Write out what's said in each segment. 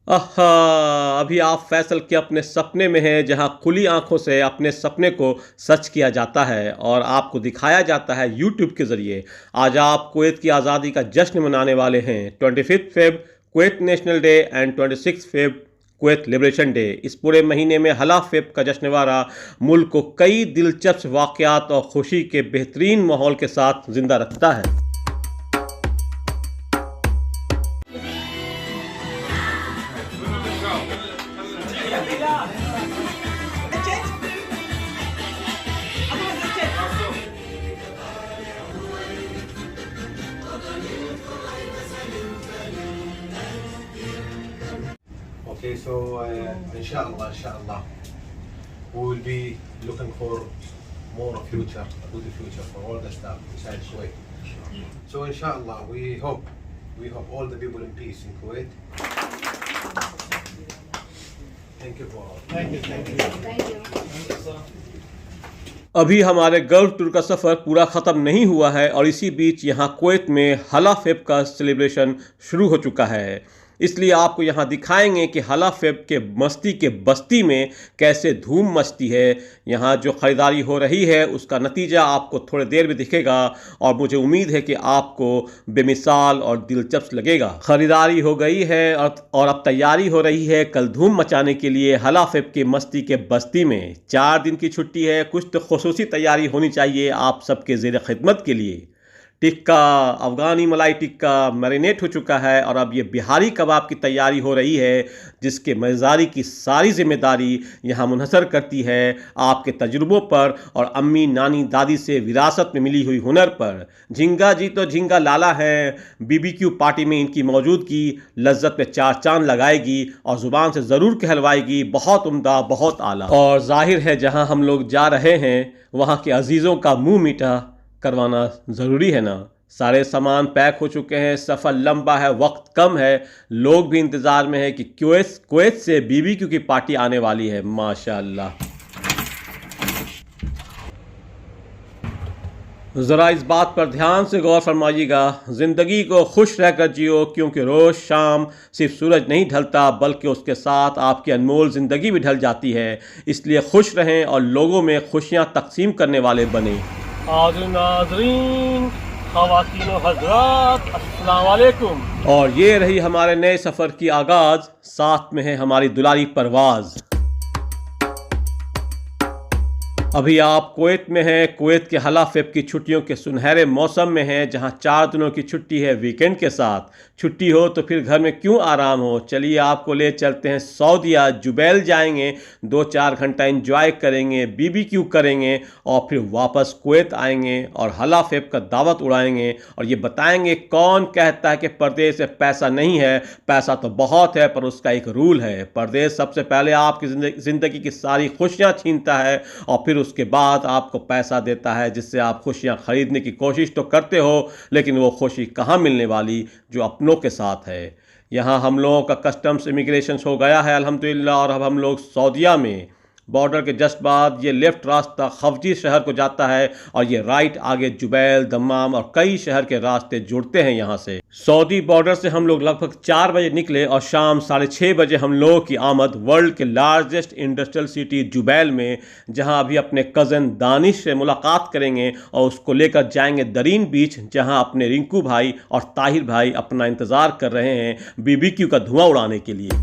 आहा! अभी आप फैसल के अपने सपने में हैं, जहाँ खुली आँखों से अपने सपने को सच किया जाता है और आपको दिखाया जाता है यूट्यूब के ज़रिए। आज आप कुवैत की आज़ादी का जश्न मनाने वाले हैं। 25 Feb Kuwait national day and 26 Feb Kuwait liberation day. इस पूरे महीने में हला फ़ेब का जश्नवारा मुल्क को कई दिलचस्प वाक़यात और खुशी के बेहतरीन माहौल के साथ ज़िंदा रखता है। Okay, so inshallah, we will be looking for more future, good future for all the staff inside Kuwait. So inshallah, we hope all the people in peace in Kuwait. Thank you for all. अभी हमारे gulf tour का सफ़र पूरा ख़त्म नहीं हुआ है और इसी बीच यहाँ कुवैत में हला फ़ेब का सेलिब्रेशन शुरू हो चुका है। इसलिए आपको यहाँ दिखाएंगे कि हला फ़ेब के मस्ती के बस्ती में कैसे धूम मचती है। यहाँ जो ख़रीदारी हो रही है उसका नतीजा आपको थोड़ी देर में दिखेगा और मुझे उम्मीद है कि आपको बेमिसाल और दिलचस्प लगेगा। ख़रीदारी हो गई है और अब तैयारी हो रही है कल धूम मचाने के लिए हला फ़ेब की मस्ती के बस्ती में। 4 दिन की छुट्टी है, कुछ तो खुसूसी तैयारी होनी चाहिए आप सबके ज़ेर खिदमत के लिए। टिक्का, अफ़गानी मलाई टिक्का मैरिनेट हो चुका है और अब ये बिहारी कबाब की तैयारी हो रही है, जिसके मज़ेदारी की सारी ज़िम्मेदारी यहाँ मुनहसर करती है आपके तजुर्बों पर और अम्मी नानी दादी से विरासत में मिली हुई हुनर पर। झिंगा जी तो झिंगा लाला हैं, बीबीक्यू पार्टी में इनकी मौजूदगी लज्जत में 4 चांद लगाएगी और ज़ुबान से ज़रूर कहलवाएगी बहुत उम्दा, बहुत आला। और जाहिर है जहाँ हम लोग जा रहे हैं वहाँ के अजीज़ों का मुँह मीठा करवाना ज़रूरी है ना। सारे सामान पैक हो चुके हैं, सफ़र लंबा है, वक्त कम है, लोग भी इंतज़ार में हैं कि कुवैत से बीबीक्यू की पार्टी आने वाली है। माशाअल्लाह। ज़रा इस बात पर ध्यान से गौर फरमाइएगा, ज़िंदगी को खुश रहकर जियो, क्योंकि रोज़ शाम सिर्फ सूरज नहीं ढलता बल्कि उसके साथ आपकी अनमोल ज़िंदगी भी ढल जाती है। इसलिए खुश रहें और लोगों में खुशियाँ तकसीम करने वाले बने। नाज़रीन, ख़वातीन व हज़रात, अस्सलाम वालेकुम। और ये रही हमारे नए सफ़र की आगाज़, साथ में है हमारी दुलारी परवाज़। अभी आप कुवैत में हैं, कुवैत के हला फ़ेब की छुट्टियों के सुनहरे मौसम में हैं, जहां 4 दिनों की छुट्टी है वीकेंड के साथ। छुट्टी हो तो फिर घर में क्यों आराम हो। चलिए आपको ले चलते हैं सऊदीया, जुबैल जाएंगे, 2-4 घंटा एंजॉय करेंगे, बीबीक्यू करेंगे और फिर वापस कुवैत आएंगे और हला फ़ेब का दावत उड़ाएंगे और ये बताएंगे कौन कहता है कि परदेश से पैसा नहीं है। पैसा तो बहुत है, पर उसका एक रूल है। परदेश सबसे पहले आपकी ज़िंदगी की सारी खुशियाँ छीनता है और फिर उसके बाद आपको पैसा देता है, जिससे आप खुशियां खरीदने की कोशिश तो करते हो, लेकिन वो खुशी कहाँ मिलने वाली जो अपनों के साथ है। यहाँ हम लोगों का कस्टम्स इमिग्रेशन हो गया है अल्हम्दुलिल्लाह और अब हम लोग सऊदीया में बॉर्डर के जस्ट बाद ये लेफ़्ट रास्ता खफजी शहर को जाता है और ये राइट आगे जुबैल, दम्माम और कई शहर के रास्ते जुड़ते हैं। यहाँ से सऊदी बॉर्डर से हम लोग लगभग 4 बजे निकले और शाम 6:30 बजे हम लोगों की आमद वर्ल्ड के लार्जेस्ट इंडस्ट्रियल सिटी जुबैल में, जहाँ अभी अपने कज़न दानिश से मुलाकात करेंगे और उसको लेकर जाएंगे दरीन बीच, जहाँ अपने रिंकू भाई और ताहिर भाई अपना इंतज़ार कर रहे हैं बीबीक्यू का धुआं उड़ाने के लिए।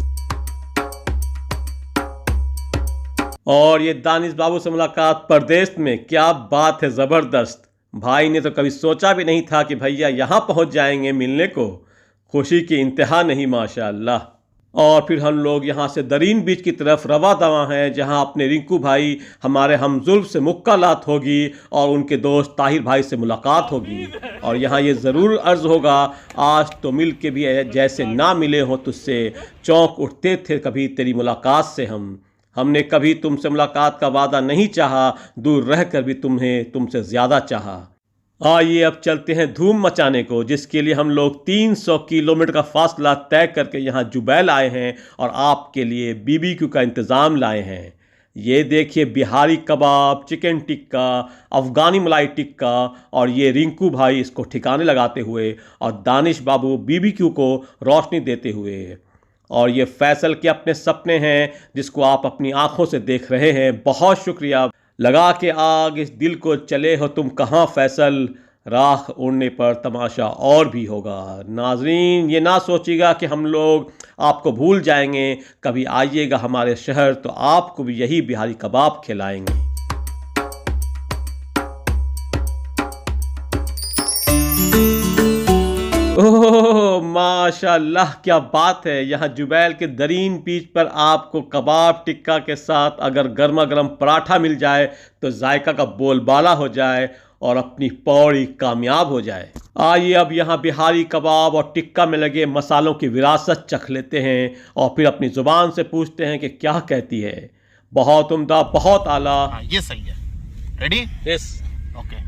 और ये दानिश बाबू से मुलाकात परदेश में, क्या बात है, ज़बरदस्त। भाई ने तो कभी सोचा भी नहीं था कि भैया यहाँ पहुँच जाएंगे मिलने को। खुशी की इंतहा नहीं माशाअल्लाह। और फिर हम लोग यहाँ से दरीन बीच की तरफ रवा दवा हैं, जहाँ अपने रिंकू भाई हमारे हमजुल्फ से मुक्कालात होगी और उनके दोस्त ताहिर भाई से मुलाकात होगी। और यहाँ ये ज़रूर अर्ज़ होगा, आज तो मिल के भी जैसे ना मिले हो तुझसे, चौंक उठते थे कभी तेरी मुलाकात से हमने कभी तुमसे मुलाकात का वादा नहीं चाहा, दूर रहकर भी तुम्हें तुमसे ज़्यादा चाहा। आइए अब चलते हैं धूम मचाने को, जिसके लिए हम लोग 300 किलोमीटर का फासला तय करके यहाँ जुबैल आए हैं और आपके लिए बीबीक्यू का इंतज़ाम लाए हैं। ये देखिए बिहारी कबाब, चिकन टिक्का, अफ़गानी मलाई टिक्का और ये रिंकू भाई इसको ठिकाने लगाते हुए और दानिश बाबू बीबीक्यू को रोशनी देते हुए। और ये फैसल के अपने सपने हैं जिसको आप अपनी आंखों से देख रहे हैं। बहुत शुक्रिया। लगा के आग इस दिल को चले हो तुम कहाँ फैसल, राख उड़ने पर तमाशा और भी होगा। नाजरीन, ये ना सोचिएगा कि हम लोग आपको भूल जाएंगे। कभी आइएगा हमारे शहर तो आपको भी यही बिहारी कबाब खिलाएंगे। ओह माशाल्लाह, क्या बात है। यहाँ जुबैल के दरीन बीच पर आपको कबाब टिक्का के साथ अगर गर्मा गर्म पराठा मिल जाए तो जायका का बोलबाला हो जाए और अपनी पौड़ी कामयाब हो जाए। आइए अब यहाँ बिहारी कबाब और टिक्का में लगे मसालों की विरासत चख लेते हैं और फिर अपनी ज़ुबान से पूछते हैं कि क्या कहती है। बहुत उम्दा, बहुत आला। ये सही है। रेडी? यस। ओके।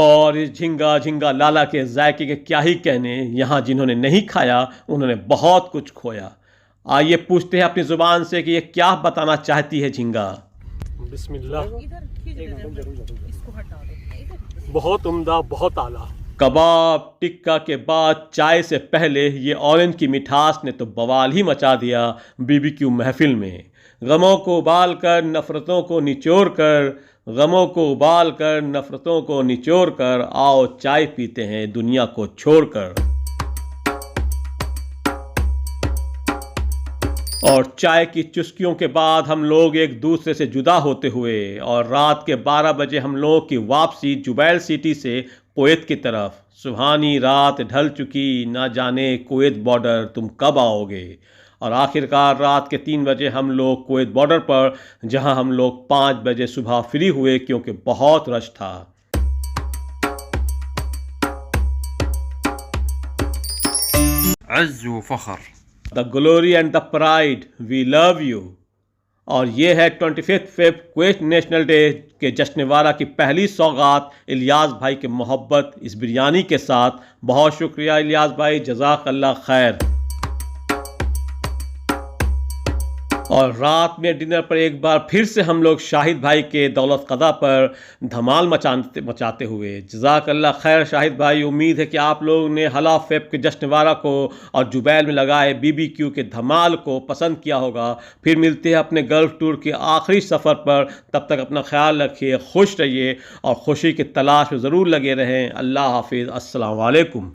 और इस झिंगा झिंगा लाला के जायके के क्या ही कहने। यहाँ जिन्होंने नहीं खाया उन्होंने बहुत कुछ खोया। आइए पूछते हैं अपनी ज़ुबान से कि ये क्या बताना चाहती है झिंगा। बिस्मिल्लाह। बहुत उम्दा, बहुत आला। कबाब टिक्का के बाद चाय से पहले ये ऑरेंज की मिठास ने तो बवाल ही मचा दिया बीबीक्यू महफिल में। गमों को उबाल कर नफ़रतों को निचोड़ कर, गमों को उबाल कर नफ़रतों को निचोड़ कर, आओ चाय पीते हैं दुनिया को छोड़कर। और चाय की चुस्कियों के बाद हम लोग एक दूसरे से जुदा होते हुए और रात के 12 बजे हम लोगों की वापसी जुबैल सिटी से कुवैत की तरफ। सुहानी रात ढल चुकी, ना जाने कुवैत बॉर्डर तुम कब आओगे। और आखिरकार रात के 3 बजे हम लोग कुवैत बॉर्डर पर, जहां हम लोग 5 बजे सुबह फ्री हुए क्योंकि बहुत रश था। अज़्ज़ व फ़ख्र, the glory and the pride, we love you. और ये है 25 फ़ेब कुवैत नेशनल डे के जश्नवारा की पहली सौगात इलियास भाई के मोहब्बत इस बिरयानी के साथ। बहुत शुक्रिया इलियास भाई, जज़ाक अल्लाह खैर। और रात में डिनर पर एक बार फिर से हम लोग शाहिद भाई के दौलत कदा पर धमाल मचाते हुए। जज़ाक अल्लाह खैर शाहिद भाई। उम्मीद है कि आप लोगों ने हला फेब के जश्नवारा को और जुबैल में लगाए बीबीक्यू के धमाल को पसंद किया होगा। फिर मिलते हैं अपने गल्फ़ टूर के आखिरी सफ़र पर। तब तक अपना ख्याल रखिए, खुश रहिए और खुशी की तलाश में ज़रूर लगे रहें। अल्लाह हाफिज़। अस्सलाम वालेकुम।